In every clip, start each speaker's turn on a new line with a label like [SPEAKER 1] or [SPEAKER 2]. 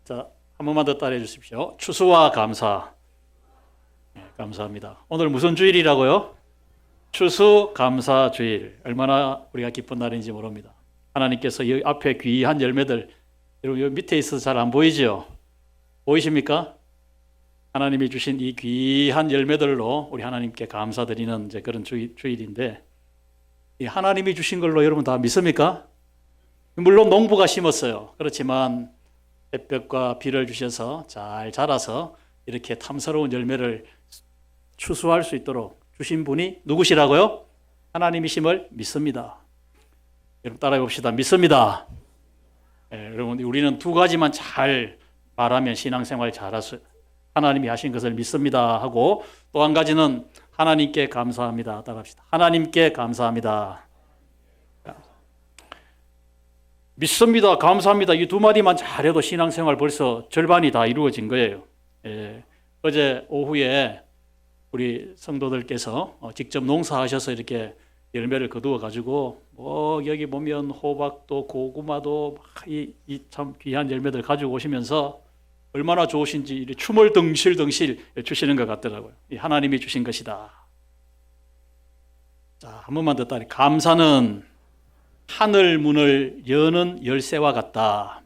[SPEAKER 1] 자, 한 번만 더 따라해 주십시오. 추수와 감사. 네, 감사합니다. 오늘 무슨 주일이라고요? 추수 감사 주일. 얼마나 우리가 기쁜 날인지 모릅니다. 하나님께서 여기 앞에 귀한 열매들, 여러분 여기 밑에 있어서 잘 안 보이죠? 보이십니까? 하나님이 주신 이 귀한 열매들로 우리 하나님께 감사드리는 이제 그런 주일인데, 이 하나님이 주신 걸로 여러분 다 믿습니까? 물론 농부가 심었어요. 그렇지만 햇볕과 비를 주셔서 잘 자라서 이렇게 탐스러운 열매를 추수할 수 있도록 주신 분이 누구시라고요? 하나님이심을 믿습니다. 여러분 따라해 봅시다. 믿습니다. 여러분 우리는 두 가지만 잘 말하면 신앙생활 잘할 수, 하나님이 하신 것을 믿습니다 하고, 또 한 가지는 하나님께 감사합니다. 따라합시다. 하나님께 감사합니다. 믿습니다. 감사합니다. 이 두 마디만 잘해도 신앙생활 벌써 절반이 다 이루어진 거예요. 어제 오후에 우리 성도들께서 직접 농사하셔서 이렇게 열매를 거두어 가지고 여기 보면 호박도 고구마도 이 참 귀한 열매들 가지고 오시면서 얼마나 좋으신지 이렇게 춤을 덩실덩실 주시는 것 같더라고요. 이 하나님이 주신 것이다. 자, 한 번만 더 따라. 감사는 하늘 문을 여는 열쇠와 같다.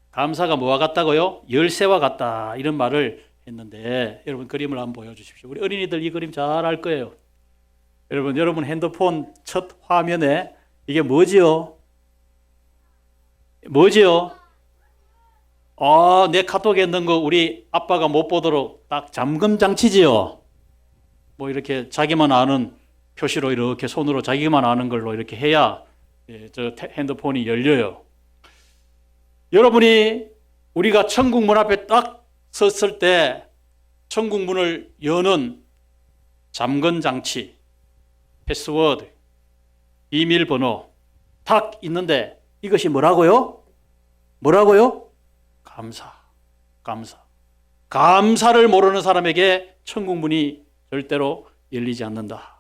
[SPEAKER 1] 감사가 뭐와 같다고요? 열쇠와 같다. 이런 말을 했는데, 여러분 그림을 한번 보여주십시오. 우리 어린이들 이 그림 잘 알 거예요. 여러분 핸드폰 첫 화면에 이게 뭐지요? 뭐지요? 내 카톡에 넣은 거 우리 아빠가 못 보도록 딱 잠금 장치지요. 뭐 이렇게 자기만 아는 표시로 이렇게 손으로 자기만 아는 걸로 이렇게 해야 저 핸드폰이 열려요. 여러분이 우리가 천국 문 앞에 딱 섰을 때 천국 문을 여는 잠금 장치, 패스워드, 비밀번호 딱 있는데 이것이 뭐라고요? 뭐라고요? 감사. 감사를 모르는 사람에게 천국 문이 절대로 열리지 않는다.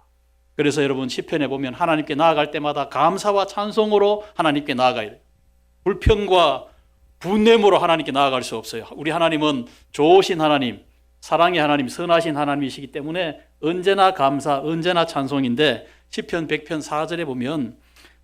[SPEAKER 1] 그래서 여러분 시편에 보면 하나님께 나아갈 때마다 감사와 찬송으로 하나님께 나아가야 돼요. 불평과 분냄으로 하나님께 나아갈 수 없어요. 우리 하나님은 좋으신 하나님, 사랑의 하나님, 선하신 하나님이시기 때문에 언제나 감사, 언제나 찬송인데, 시편 100편 4절에 보면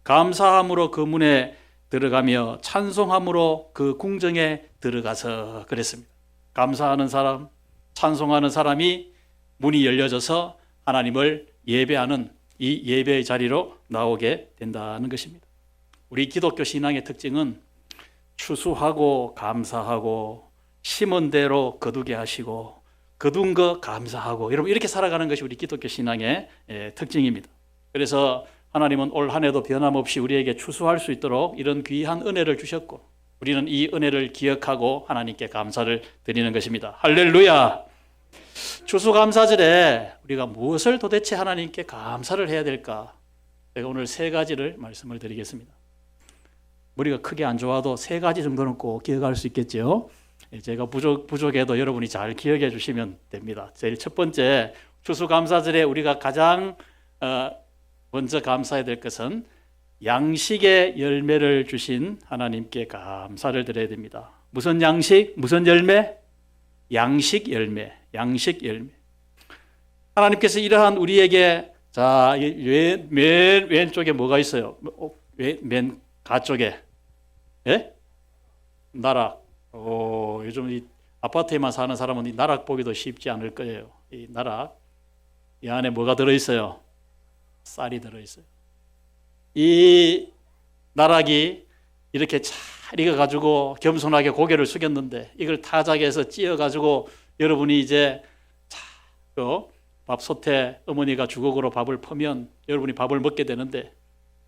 [SPEAKER 1] 감사함으로 그 문에 들어가며 찬송함으로 그 궁정에 들어가서 그랬습니다. 감사하는 사람, 찬송하는 사람이 문이 열려져서 하나님을 예배하는 이 예배의 자리로 나오게 된다는 것입니다. 우리 기독교 신앙의 특징은 추수하고 감사하고 심은 대로 거두게 하시고 거둔 거 감사하고, 여러분 이렇게 살아가는 것이 우리 기독교 신앙의 특징입니다. 그래서 하나님은 올 한 해도 변함없이 우리에게 추수할 수 있도록 이런 귀한 은혜를 주셨고, 우리는 이 은혜를 기억하고 하나님께 감사를 드리는 것입니다. 할렐루야. 추수감사절에 우리가 무엇을 도대체 하나님께 감사를 해야 될까? 제가 오늘 세 가지를 말씀을 드리겠습니다. 머리가 크게 안 좋아도 세 가지 정도는 꼭 기억할 수 있겠죠. 제가 부족해도 여러분이 잘 기억해 주시면 됩니다. 제일 첫 번째, 추수감사절에 우리가 가장 먼저 감사해야 될 것은 양식의 열매를 주신 하나님께 감사를 드려야 됩니다. 무슨 양식? 무슨 열매? 양식 열매. 양식 열매. 하나님께서 이러한 우리에게, 자, 맨 왼쪽에 뭐가 있어요? 맨 가쪽에 나락. 요즘 이 아파트에만 사는 사람은 이 나락 보기도 쉽지 않을 거예요. 이 나락, 이 안에 뭐가 들어있어요? 쌀이 들어있어요. 이 나락이 이렇게 잘 익어가지고 겸손하게 고개를 숙였는데, 이걸 타작해서 찧어가지고 여러분이 이제 밥솥에 어머니가 주걱으로 밥을 퍼면 여러분이 밥을 먹게 되는데,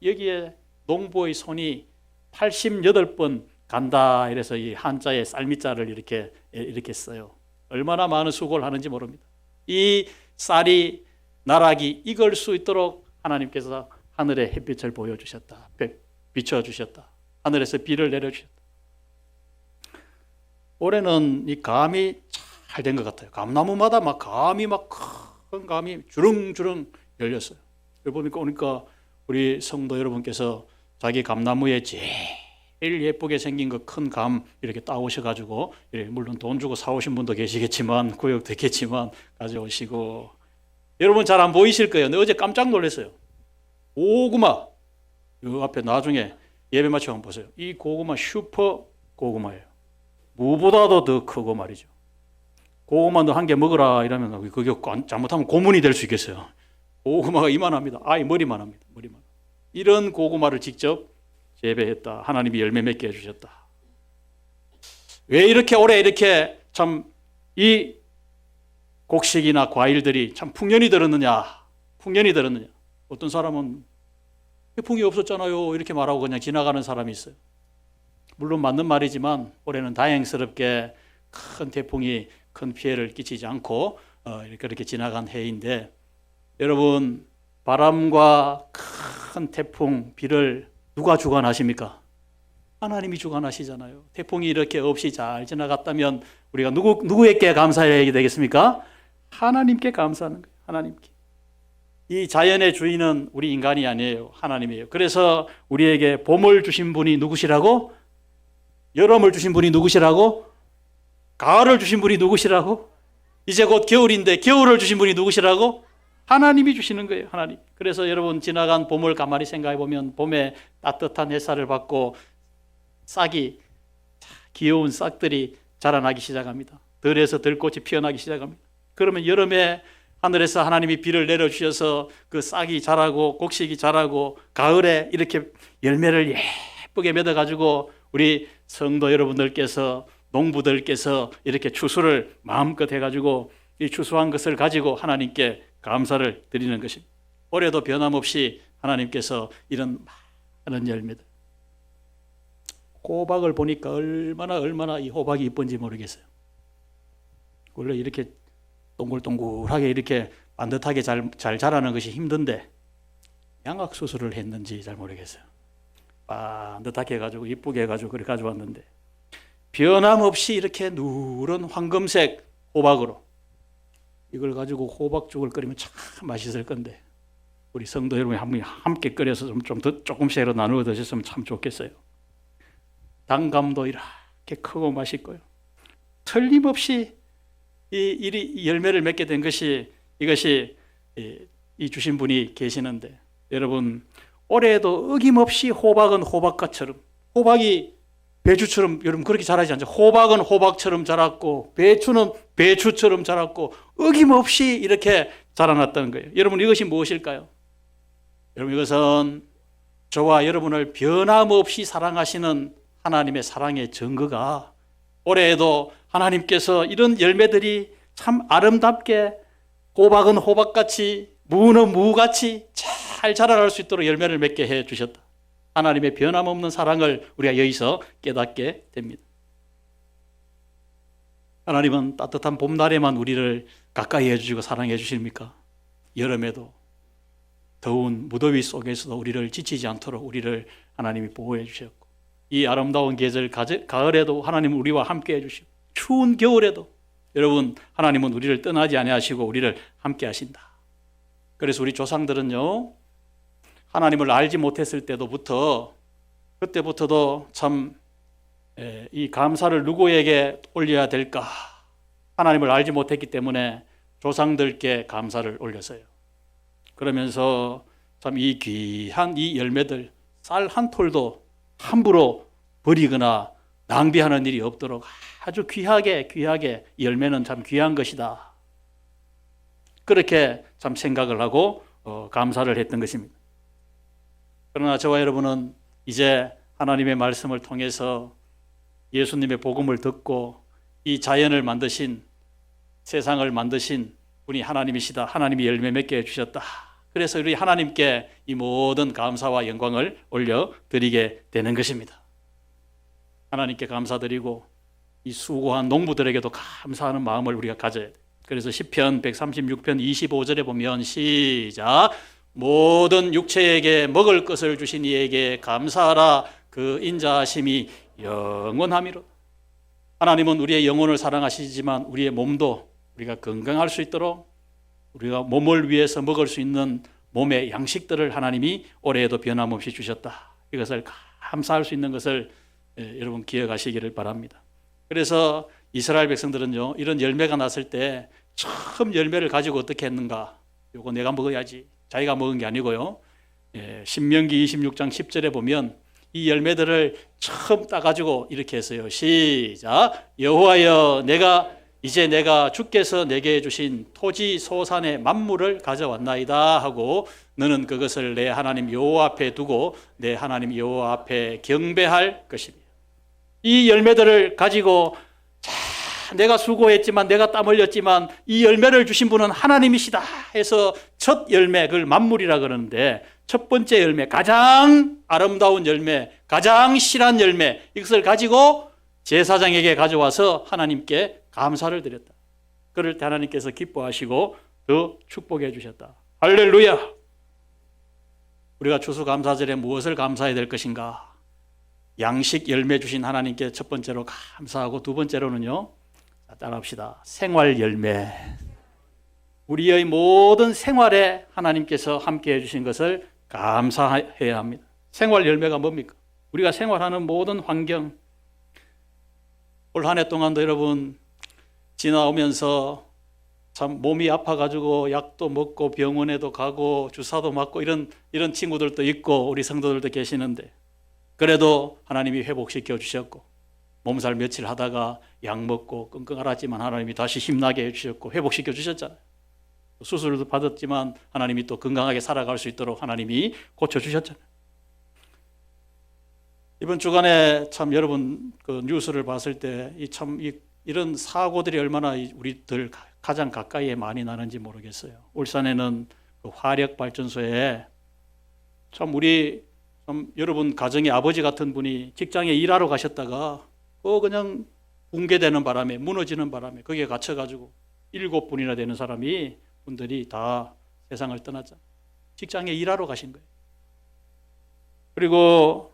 [SPEAKER 1] 여기에 농부의 손이 88번 간다 이래서 이 한자에 쌀미자를 이렇게 써요. 얼마나 많은 수고를 하는지 모릅니다. 이 쌀이, 나락이 익을 수 있도록 하나님께서 하늘에 햇빛을 보여주셨다. 비춰주셨다. 하늘에서 비를 내려주셨다. 올해는 이 감이 잘 된 것 같아요. 감나무마다 막 감이 큰 감이 주렁주렁 열렸어요. 여기 보니까 우리 성도 여러분께서 자기 감나무에 제일 예쁘게 생긴 거 큰 감 이렇게 따오셔가지고, 물론 돈 주고 사오신 분도 계시겠지만, 구역도 있겠지만, 가져오시고. 여러분 잘 안 보이실 거예요. 근데 어제 깜짝 놀랐어요. 고구마. 이 앞에 나중에 예배 마치고 한번 보세요. 이 고구마 슈퍼 고구마예요. 무보다도 더 크고 말이죠. 고구마 너 한 개 먹으라 이러면 그게 잘못하면 고문이 될 수 있겠어요. 고구마가 이만합니다. 아이 머리만 합니다. 머리만. 이런 고구마를 직접 재배했다. 하나님이 열매 맺게 해주셨다. 왜 이렇게 올해 이렇게 참 이 곡식이나 과일들이 참 풍년이 들었느냐. 풍년이 들었느냐. 어떤 사람은 태풍이 없었잖아요 이렇게 말하고 그냥 지나가는 사람이 있어요. 물론 맞는 말이지만 올해는 다행스럽게 큰 태풍이 큰 피해를 끼치지 않고 그렇게 지나간 해인데, 여러분 바람과 큰 태풍, 비를 누가 주관하십니까? 하나님이 주관하시잖아요. 태풍이 이렇게 없이 잘 지나갔다면 우리가 누구에게 감사해야 되겠습니까? 하나님께 감사하는 거예요. 하나님께. 이 자연의 주인은 우리 인간이 아니에요. 하나님이에요. 그래서 우리에게 봄을 주신 분이 누구시라고? 여름을 주신 분이 누구시라고? 가을을 주신 분이 누구시라고? 이제 곧 겨울인데 겨울을 주신 분이 누구시라고? 하나님이 주시는 거예요. 하나님. 그래서 여러분 지나간 봄을 가만히 생각해 보면 봄에 따뜻한 햇살을 받고 싹이, 귀여운 싹들이 자라나기 시작합니다. 들에서 들꽃이 피어나기 시작합니다. 그러면 여름에 하늘에서 하나님이 비를 내려주셔서 그 싹이 자라고 곡식이 자라고, 가을에 이렇게 열매를 예쁘게 맺어가지고 우리 성도 여러분들께서, 농부들께서 이렇게 추수를 마음껏 해가지고 이 추수한 것을 가지고 하나님께 감사를 드리는 것입니다. 올해도 변함없이 하나님께서 이런 많은 열매들. 호박을 보니까 얼마나 이 호박이 이쁜지 모르겠어요. 원래 이렇게 동글동글하게 이렇게 반듯하게 잘 자라는 것이 힘든데 양악 수술을 했는지 잘 모르겠어요. 반듯하게 해가지고 이쁘게 해가지고 그렇게 가져왔는데, 변함없이 이렇게 누런 황금색 호박으로 이걸 가지고 호박죽을 끓이면 참 맛있을 건데, 우리 성도 여러분이 함께 끓여서 조금씩이라도 나누어 드셨으면 참 좋겠어요. 단감도 이렇게 크고 맛있고요. 틀림없이 이 열매를 맺게 된 것이, 이것이 이 주신 분이 계시는데, 여러분 올해에도 어김없이 호박은 호박과처럼, 호박이 배추처럼 여러분 그렇게 자라지 않죠. 호박은 호박처럼 자랐고 배추는 배추처럼 자랐고 어김없이 이렇게 자라났다는 거예요. 여러분 이것이 무엇일까요? 여러분 이것은 저와 여러분을 변함없이 사랑하시는 하나님의 사랑의 증거가, 올해에도 하나님께서 이런 열매들이 참 아름답게 호박은 호박같이 무는 무같이 잘 자라날 수 있도록 열매를 맺게 해 주셨다. 하나님의 변함없는 사랑을 우리가 여기서 깨닫게 됩니다. 하나님은 따뜻한 봄날에만 우리를 가까이 해주시고 사랑해 주십니까? 여름에도 더운 무더위 속에서도 우리를 지치지 않도록 우리를 하나님이 보호해 주셨고, 이 아름다운 계절 가을에도 하나님은 우리와 함께 해주시고, 추운 겨울에도 여러분 하나님은 우리를 떠나지 아니하시고 우리를 함께 하신다. 그래서 우리 조상들은요, 하나님을 알지 못했을 그때부터도 참 이 감사를 누구에게 올려야 될까, 하나님을 알지 못했기 때문에 조상들께 감사를 올렸어요. 그러면서 참 이 귀한 이 열매들, 쌀 한 톨도 함부로 버리거나 낭비하는 일이 없도록 아주 귀하게 이 열매는 참 귀한 것이다, 그렇게 참 생각을 하고 감사를 했던 것입니다. 그러나 저와 여러분은 이제 하나님의 말씀을 통해서 예수님의 복음을 듣고 이 자연을 만드신, 세상을 만드신 분이 하나님이시다, 하나님이 열매 맺게 해주셨다, 그래서 우리 하나님께 이 모든 감사와 영광을 올려드리게 되는 것입니다. 하나님께 감사드리고 이 수고한 농부들에게도 감사하는 마음을 우리가 가져야 돼요. 그래서 시편 136편 25절에 보면 시작, 모든 육체에게 먹을 것을 주신 이에게 감사하라, 그 인자하심이 영원함이로다. 하나님은 우리의 영혼을 사랑하시지만 우리의 몸도 우리가 건강할 수 있도록 우리가 몸을 위해서 먹을 수 있는 몸의 양식들을 하나님이 올해에도 변함없이 주셨다. 이것을 감사할 수 있는 것을 여러분 기억하시기를 바랍니다. 그래서 이스라엘 백성들은요, 이런 열매가 났을 때 처음 열매를 가지고 어떻게 했는가? 요거 내가 먹어야지. 자기가 먹은 게 아니고요. 신명기 26장 10절에 보면 이 열매들을 처음 따가지고 이렇게 했어요. 시작. 여호와여, 내가 주께서 내게 주신 토지 소산의 만물을 가져왔나이다 하고 너는 그것을 내 하나님 여호와 앞에 두고 내 하나님 여호와 앞에 경배할 것이며, 이 열매들을 가지고 내가 수고했지만 내가 땀 흘렸지만 이 열매를 주신 분은 하나님이시다 해서 첫 열매, 그걸 만물이라 그러는데 첫 번째 열매, 가장 아름다운 열매, 가장 실한 열매, 이것을 가지고 제사장에게 가져와서 하나님께 감사를 드렸다. 그럴 때 하나님께서 기뻐하시고 더 축복해 주셨다. 할렐루야. 우리가 추수감사절에 무엇을 감사해야 될 것인가? 양식 열매 주신 하나님께 첫 번째로 감사하고, 두 번째로는요, 따라합시다. 생활 열매. 우리의 모든 생활에 하나님께서 함께 해주신 것을 감사해야 합니다. 생활 열매가 뭡니까? 우리가 생활하는 모든 환경, 올 한 해 동안도 여러분 지나오면서 참 몸이 아파가지고 약도 먹고 병원에도 가고 주사도 맞고 이런 친구들도 있고 우리 성도들도 계시는데, 그래도 하나님이 회복시켜 주셨고, 몸살 며칠 하다가 약 먹고 끙끙 앓았지만 하나님이 다시 힘나게 해주셨고 회복시켜 주셨잖아요. 수술도 받았지만 하나님이 또 건강하게 살아갈 수 있도록 하나님이 고쳐주셨잖아요. 이번 주간에 참 여러분 그 뉴스를 봤을 때 이런 사고들이 얼마나 우리들 가장 가까이에 많이 나는지 모르겠어요. 울산에는 그 화력발전소에 참 여러분 가정의 아버지 같은 분이 직장에 일하러 가셨다가 그냥 붕괴되는 바람에, 무너지는 바람에 거기에 갇혀가지고 7분이나 되는 분들이 다 세상을 떠났잖아요. 직장에 일하러 가신 거예요. 그리고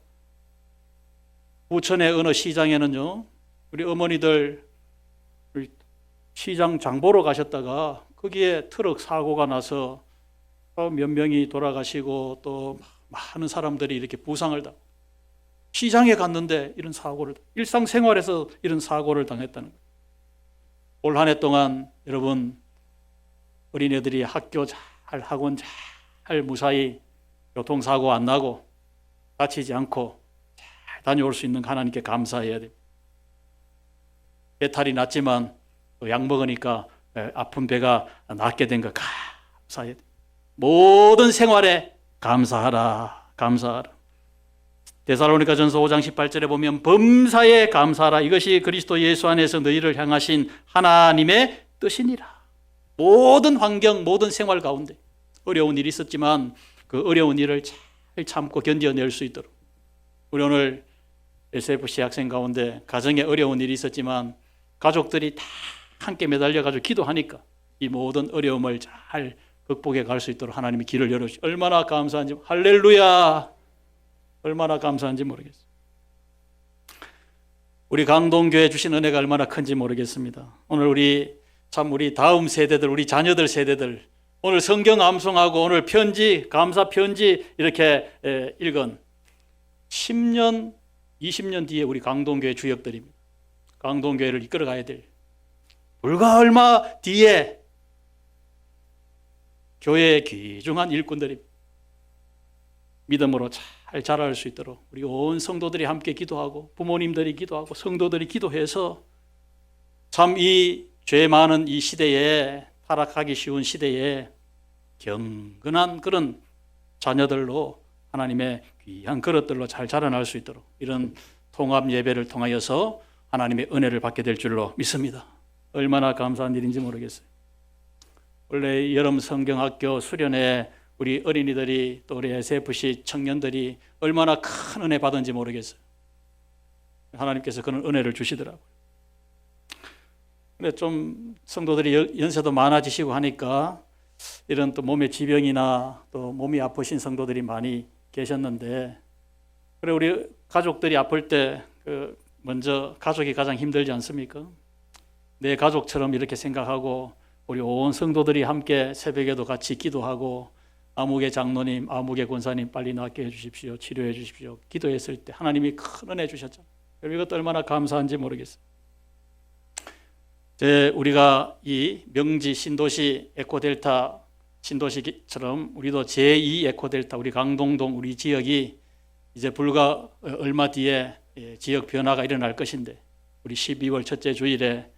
[SPEAKER 1] 부천의 어느 시장에는요, 우리 어머니들 시장 장 보러 가셨다가 거기에 트럭 사고가 나서 몇 명이 돌아가시고 또 많은 사람들이 이렇게 부상을 당하고, 시장에 갔는데 이런 사고를, 일상생활에서 이런 사고를 당했다는 거예요. 올 한 해 동안 여러분 어린애들이 학교 잘, 학원 잘 무사히 교통사고 안 나고 다치지 않고 잘 다녀올 수 있는 하나님께 감사해야 됩니다. 배탈이 났지만 또 약 먹으니까 아픈 배가 낫게 된 거 감사해야 됩니다. 모든 생활에 감사하라. 데살로니가전서 5장 18절에 보면 범사에 감사하라. 이것이 그리스도 예수 안에서 너희를 향하신 하나님의 뜻이니라. 모든 환경, 모든 생활 가운데 어려운 일이 있었지만 그 어려운 일을 잘 참고 견뎌낼 수 있도록, 우리 오늘 SFC 학생 가운데 가정에 어려운 일이 있었지만 가족들이 다 함께 매달려가지고 기도하니까 이 모든 어려움을 잘 극복해 갈 수 있도록 하나님이 길을 열어주시. 얼마나 감사한지, 할렐루야, 얼마나 감사한지 모르겠어요. 우리 강동교회 주신 은혜가 얼마나 큰지 모르겠습니다. 오늘 우리 다음 세대들, 우리 자녀들 세대들, 오늘 성경 암송하고 오늘 편지, 감사 편지 이렇게 읽은 10년, 20년 뒤에 우리 강동교회 주역들입니다. 강동교회를 이끌어가야 될, 불과 얼마 뒤에 교회의 귀중한 일꾼들입니다. 믿음으로 잘 자랄 수 있도록 우리 온 성도들이 함께 기도하고 부모님들이 기도하고 성도들이 기도해서 참 이 죄 많은 이 시대에, 타락하기 쉬운 시대에 경건한 그런 자녀들로 하나님의 귀한 그릇들로 잘 자라날 수 있도록 이런 통합 예배를 통하여서 하나님의 은혜를 받게 될 줄로 믿습니다. 얼마나 감사한 일인지 모르겠어요. 원래 여름 성경학교 수련회 우리 어린이들이 또 우리 SFC 청년들이 얼마나 큰 은혜 받은지 모르겠어요. 하나님께서 그런 은혜를 주시더라고요. 근데 좀 성도들이 연세도 많아지시고 하니까 이런 또 몸의 지병이나 또 몸이 아프신 성도들이 많이 계셨는데, 그래 우리 가족들이 아플 때 먼저 가족이 가장 힘들지 않습니까? 내 가족처럼 이렇게 생각하고 우리 온 성도들이 함께 새벽에도 같이 기도하고 아무개 장로님, 아무개 권사님 빨리 낫게 해주십시오, 치료해 주십시오 기도했을 때 하나님이 큰 은혜 주셨죠. 이것도 얼마나 감사한지 모르겠어요. 우리가 이 명지 신도시 에코델타 신도시처럼 우리도 제2 에코델타 우리 강동동 우리 지역이 이제 불과 얼마 뒤에 지역 변화가 일어날 것인데 우리 12월 첫째 주일에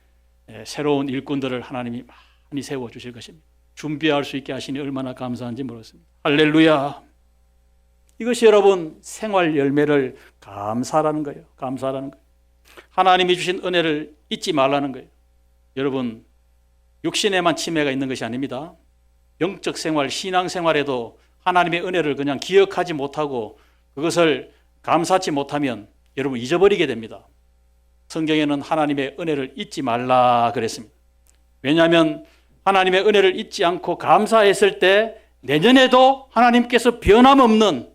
[SPEAKER 1] 새로운 일꾼들을 하나님이 많이 세워주실 것입니다. 준비할 수 있게 하시니 얼마나 감사한지 모르겠습니다. 할렐루야. 이것이 여러분 생활 열매를 감사라는 거예요. 감사라는 거예요. 하나님이 주신 은혜를 잊지 말라는 거예요. 여러분 육신에만 침해가 있는 것이 아닙니다. 영적 생활, 신앙 생활에도 하나님의 은혜를 그냥 기억하지 못하고 그것을 감사치 못하면 여러분 잊어버리게 됩니다. 성경에는 하나님의 은혜를 잊지 말라 그랬습니다. 왜냐하면 하나님의 은혜를 잊지 않고 감사했을 때 내년에도 하나님께서 변함없는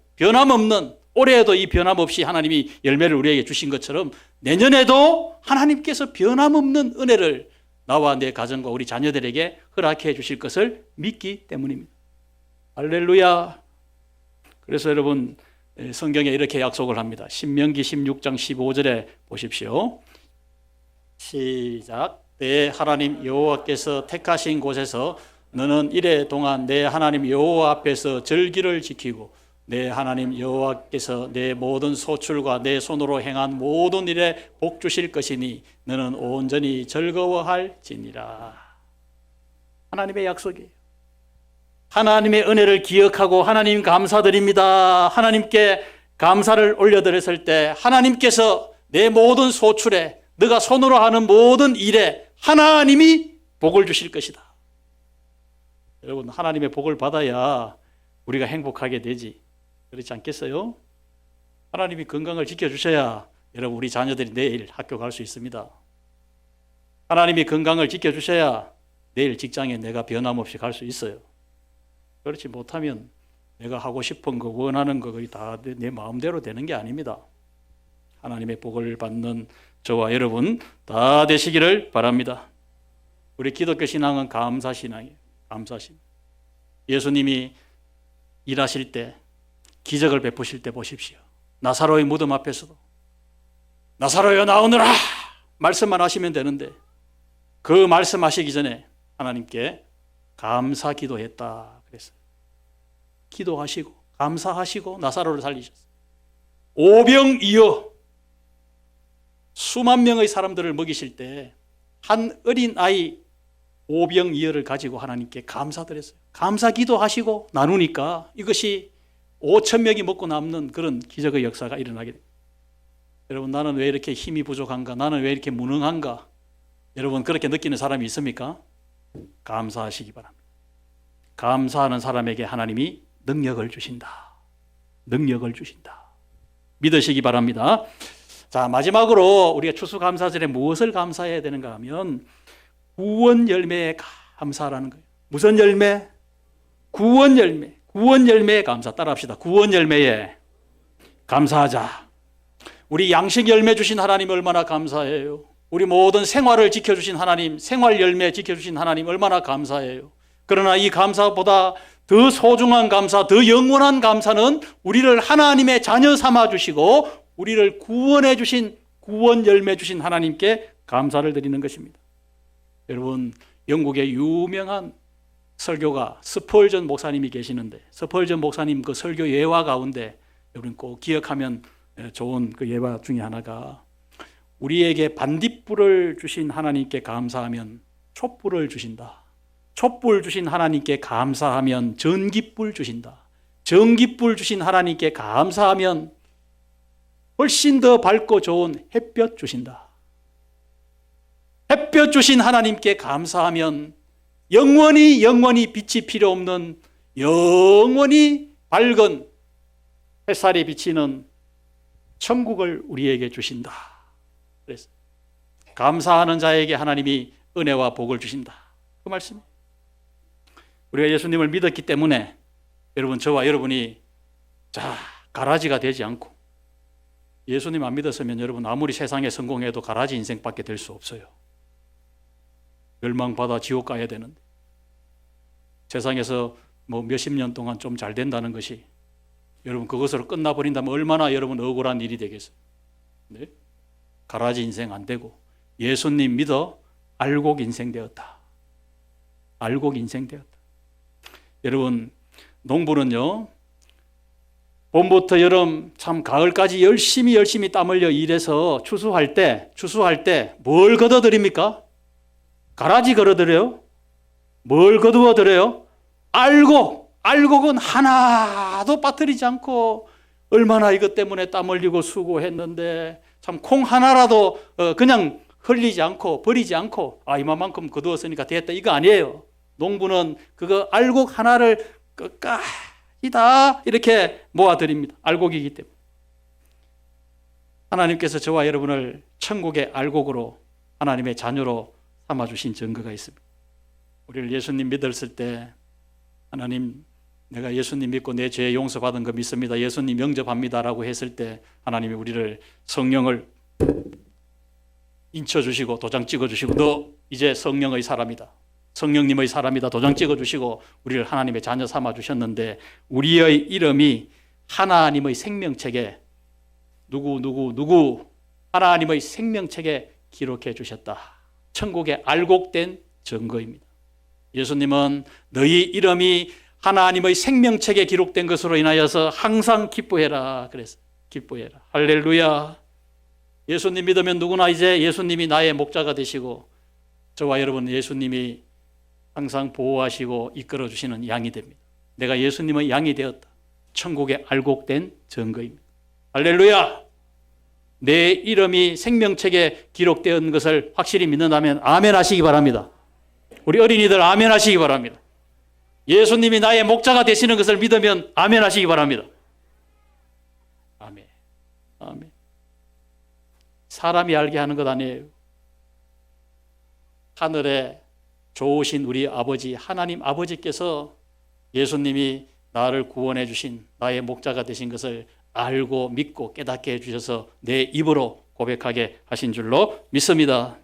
[SPEAKER 1] 올해에도 이 변함없이 하나님이 열매를 우리에게 주신 것처럼 내년에도 하나님께서 변함없는 은혜를 나와 내 가정과 우리 자녀들에게 허락해 주실 것을 믿기 때문입니다. 할렐루야. 그래서 여러분 성경에 이렇게 약속을 합니다. 신명기 16장 15절에 보십시오. 시작. 내 하나님 여호와께서 택하신 곳에서 너는 이래 동안 내 하나님 여호와 앞에서 절기를 지키고 내 하나님 여호와께서 내 모든 소출과 내 손으로 행한 모든 일에 복 주실 것이니 너는 온전히 즐거워할지니라. 하나님의 약속이에요. 하나님의 은혜를 기억하고 하나님 감사드립니다. 하나님께 감사를 올려드렸을 때 하나님께서 내 모든 소출에 너가 손으로 하는 모든 일에 하나님이 복을 주실 것이다. 여러분 하나님의 복을 받아야 우리가 행복하게 되지. 그렇지 않겠어요? 하나님이 건강을 지켜주셔야 여러분 우리 자녀들이 내일 학교 갈 수 있습니다. 하나님이 건강을 지켜주셔야 내일 직장에 내가 변함없이 갈 수 있어요. 그렇지 못하면 내가 하고 싶은 거 원하는 거 거의 다 내 마음대로 되는 게 아닙니다. 하나님의 복을 받는 저와 여러분 다 되시기를 바랍니다. 우리 기독교 신앙은 감사신앙이에요. 감사신. 예수님이 일하실 때 기적을 베푸실 때 보십시오. 나사로의 무덤 앞에서도 나사로여 나오너라 말씀만 하시면 되는데 그 말씀하시기 전에 하나님께 감사 기도했다 그랬어요. 기도하시고 감사하시고 나사로를 살리셨어요. 오병이어 수만 명의 사람들을 먹이실 때 한 어린 아이 오병이어를 가지고 하나님께 감사드렸어요. 감사 기도하시고 나누니까 이것이 5천 명이 먹고 남는 그런 기적의 역사가 일어나게 됩니다. 여러분 나는 왜 이렇게 힘이 부족한가? 나는 왜 이렇게 무능한가? 여러분 그렇게 느끼는 사람이 있습니까? 감사하시기 바랍니다. 감사하는 사람에게 하나님이 능력을 주신다. 능력을 주신다. 믿으시기 바랍니다. 자, 마지막으로 우리가 추수감사절에 무엇을 감사해야 되는가 하면 구원 열매에 감사라는 거예요. 무슨 열매? 구원 열매. 구원 열매에 감사. 따라합시다. 구원 열매에 감사하자. 우리 양식 열매 주신 하나님 얼마나 감사해요. 우리 모든 생활을 지켜주신 하나님, 생활 열매 지켜주신 하나님 얼마나 감사해요. 그러나 이 감사보다 더 소중한 감사, 더 영원한 감사는 우리를 하나님의 자녀 삼아 주시고 우리를 구원해 주신 구원 열매 주신 하나님께 감사를 드리는 것입니다. 여러분 영국의 유명한 설교가 스펄전 목사님이 계시는데 스펄전 목사님 그 설교 예화 가운데 여러분 꼭 기억하면 좋은 그 예화 중에 하나가 우리에게 반딧불을 주신 하나님께 감사하면 촛불을 주신다. 촛불 주신 하나님께 감사하면 전깃불 주신다. 전깃불 주신 하나님께 감사하면 훨씬 더 밝고 좋은 햇볕 주신다. 햇볕 주신 하나님께 감사하면 영원히 빛이 필요 없는 영원히 밝은 햇살이 비치는 천국을 우리에게 주신다. 그래서 감사하는 자에게 하나님이 은혜와 복을 주신다. 그 말씀이에요. 우리가 예수님을 믿었기 때문에 여러분 저와 여러분이 가라지가 되지 않고 예수님 안 믿었으면 여러분 아무리 세상에 성공해도 가라지 인생밖에 될 수 없어요. 멸망받아 지옥 가야 되는데 세상에서 뭐 몇십 년 동안 좀 잘 된다는 것이 여러분 그것으로 끝나버린다면 얼마나 여러분 억울한 일이 되겠어요. 네? 가라지 인생 안 되고 예수님 믿어 알곡 인생 되었다. 알곡 인생 되었다. 여러분, 농부는요, 봄부터 여름, 참 가을까지 열심히 땀 흘려 일해서 추수할 때 뭘 거둬들입니까? 가라지 걸어드려요? 뭘 거두어 드려요? 알곡은 하나도 빠뜨리지 않고 얼마나 이것 때문에 땀 흘리고 수고했는데 참 콩 하나라도 그냥 흘리지 않고 버리지 않고 이만큼 거두었으니까 됐다 이거 아니에요. 농부는 그거 알곡 하나를 끝까지 다 이렇게 모아드립니다. 알곡이기 때문에. 하나님께서 저와 여러분을 천국의 알곡으로 하나님의 자녀로 삼아주신 증거가 있습니다. 우리를 예수님 믿었을 때 하나님, 내가 예수님 믿고 내 죄 용서받은 거 믿습니다, 예수님 영접합니다라고 했을 때 하나님이 우리를 성령을 인쳐주시고 도장 찍어주시고 너 이제 성령의 사람이다, 성령님의 사람이다 도장 찍어주시고 우리를 하나님의 자녀 삼아주셨는데 우리의 이름이 하나님의 생명책에 누구 하나님의 생명책에 기록해 주셨다. 천국에 알곡된 증거입니다. 예수님은 너희 이름이 하나님의 생명책에 기록된 것으로 인하여서 항상 기뻐해라 그랬어요. 기뻐해라. 할렐루야. 예수님 믿으면 누구나 이제 예수님이 나의 목자가 되시고 저와 여러분 예수님이 항상 보호하시고 이끌어 주시는 양이 됩니다. 내가 예수님의 양이 되었다. 천국에 알곡된 증거입니다. 할렐루야. 내 이름이 생명책에 기록된 것을 확실히 믿는다면 아멘 하시기 바랍니다. 우리 어린이들 아멘 하시기 바랍니다. 예수님이 나의 목자가 되시는 것을 믿으면 아멘 하시기 바랍니다. 아멘. 아멘. 사람이 알게 하는 것 아니에요. 하늘에 좋으신 우리 아버지 하나님 아버지께서 예수님이 나를 구원해 주신 나의 목자가 되신 것을 알고 믿고 깨닫게 해주셔서 내 입으로 고백하게 하신 줄로 믿습니다.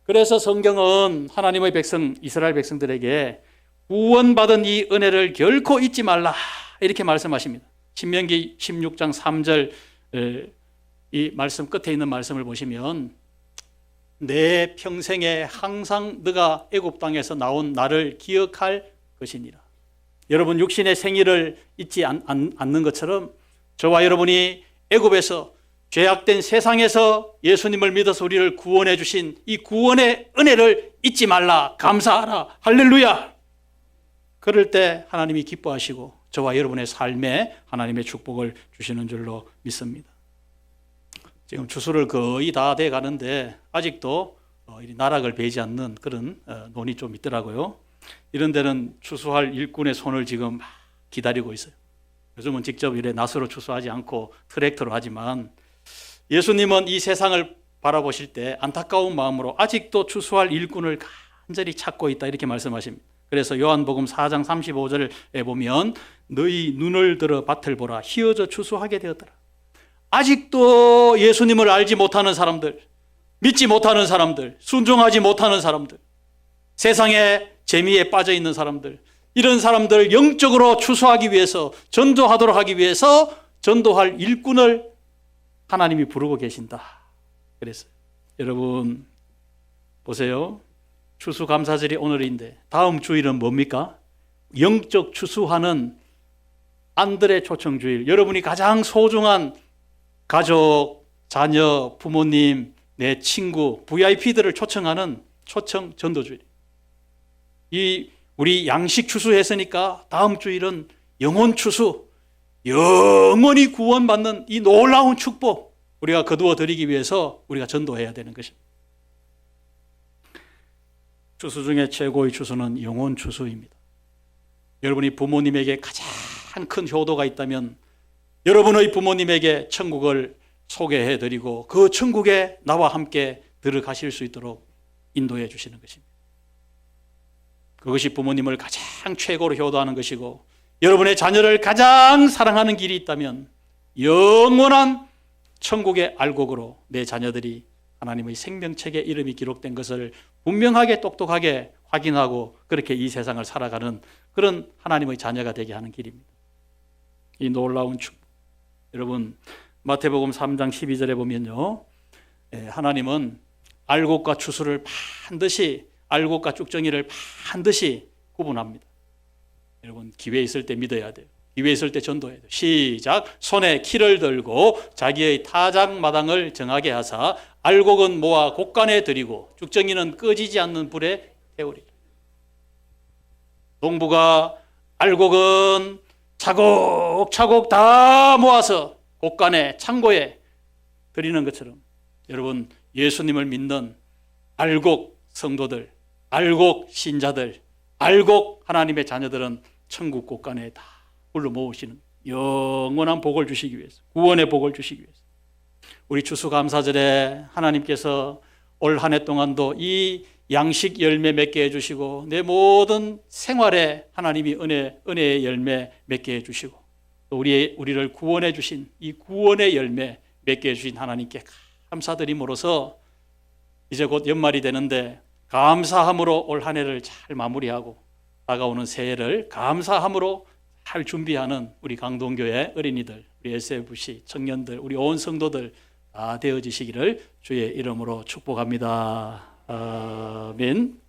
[SPEAKER 1] 그래서 성경은 하나님의 백성 이스라엘 백성들에게 구원받은 이 은혜를 결코 잊지 말라 이렇게 말씀하십니다. 신명기 16장 3절 이 말씀 끝에 있는 말씀을 보시면 내 평생에 항상 너가 애굽 땅에서 나온 나를 기억할 것이니라. 여러분 육신의 생일을 잊지 않는 것처럼 저와 여러분이 애굽에서 죄악된 세상에서 예수님을 믿어서 우리를 구원해 주신 이 구원의 은혜를 잊지 말라. 감사하라. 할렐루야. 그럴 때 하나님이 기뻐하시고 저와 여러분의 삶에 하나님의 축복을 주시는 줄로 믿습니다. 지금 추수를 거의 다 돼 가는데 아직도 나락을 베지 않는 그런 논이 좀 있더라고요. 이런 데는 추수할 일꾼의 손을 지금 기다리고 있어요. 요즘은 직접 이래 낫으로 추수하지 않고 트랙터로 하지만 예수님은 이 세상을 바라보실 때 안타까운 마음으로 아직도 추수할 일꾼을 간절히 찾고 있다 이렇게 말씀하십니다. 그래서 요한복음 4장 35절에 보면 너희 눈을 들어 밭을 보라 희어져 추수하게 되었더라. 아직도 예수님을 알지 못하는 사람들, 믿지 못하는 사람들, 순종하지 못하는 사람들, 세상의 재미에 빠져 있는 사람들, 이런 사람들 영적으로 추수하기 위해서 전도하도록 하기 위해서 전도할 일꾼을 하나님이 부르고 계신다. 그랬어요. 여러분 보세요. 추수감사절이 오늘인데 다음 주일은 뭡니까? 영적 추수하는 안들의 초청주일. 여러분이 가장 소중한 가족, 자녀, 부모님, 내 친구, VIP들을 초청하는 초청 전도주일. 이 우리 양식 추수했으니까 다음 주일은 영혼 추수, 영원히 구원받는 이 놀라운 축복 우리가 거두어 드리기 위해서 우리가 전도해야 되는 것입니다. 추수 중에 최고의 추수는 영혼 추수입니다. 여러분이 부모님에게 가장 큰 효도가 있다면 여러분의 부모님에게 천국을 소개해 드리고 그 천국에 나와 함께 들어가실 수 있도록 인도해 주시는 것입니다. 그것이 부모님을 가장 최고로 효도하는 것이고 여러분의 자녀를 가장 사랑하는 길이 있다면 영원한 천국의 알곡으로 내 자녀들이 하나님의 생명책에 이름이 기록된 것을 분명하게 똑똑하게 확인하고 그렇게 이 세상을 살아가는 그런 하나님의 자녀가 되게 하는 길입니다. 이 놀라운 축복. 여러분 마태복음 3장 12절에 보면요, 하나님은 알곡과 추수를 반드시, 알곡과 쭉정이를 반드시 구분합니다. 여러분, 기회 있을 때 믿어야 돼요. 기회 있을 때 전도해야 돼요. 시작. 손에 키를 들고 자기의 타작마당을 정하게 하사 알곡은 모아 곡간에 들이고 쭉정이는 꺼지지 않는 불에 태우리라. 농부가 알곡은 차곡차곡 다 모아서 곡간에, 창고에 들이는 것처럼 여러분, 예수님을 믿는 알곡 성도들, 알곡 신자들, 알곡 하나님의 자녀들은 천국 곳간에 다 불러 모으시는 영원한 복을 주시기 위해서, 구원의 복을 주시기 위해서, 우리 추수감사절에 하나님께서 올 한 해 동안도 이 양식 열매 맺게 해주시고 내 모든 생활에 하나님이 은혜의 열매 맺게 해주시고 또 우리를 구원해 주신 이 구원의 열매 맺게 해주신 하나님께 감사드림으로써 이제 곧 연말이 되는데 감사함으로 올 한 해를 잘 마무리하고 다가오는 새해를 감사함으로 잘 준비하는 우리 강동교회 어린이들, 우리 SFC 청년들, 우리 온 성도들 다 되어지시기를 주의 이름으로 축복합니다. 아멘.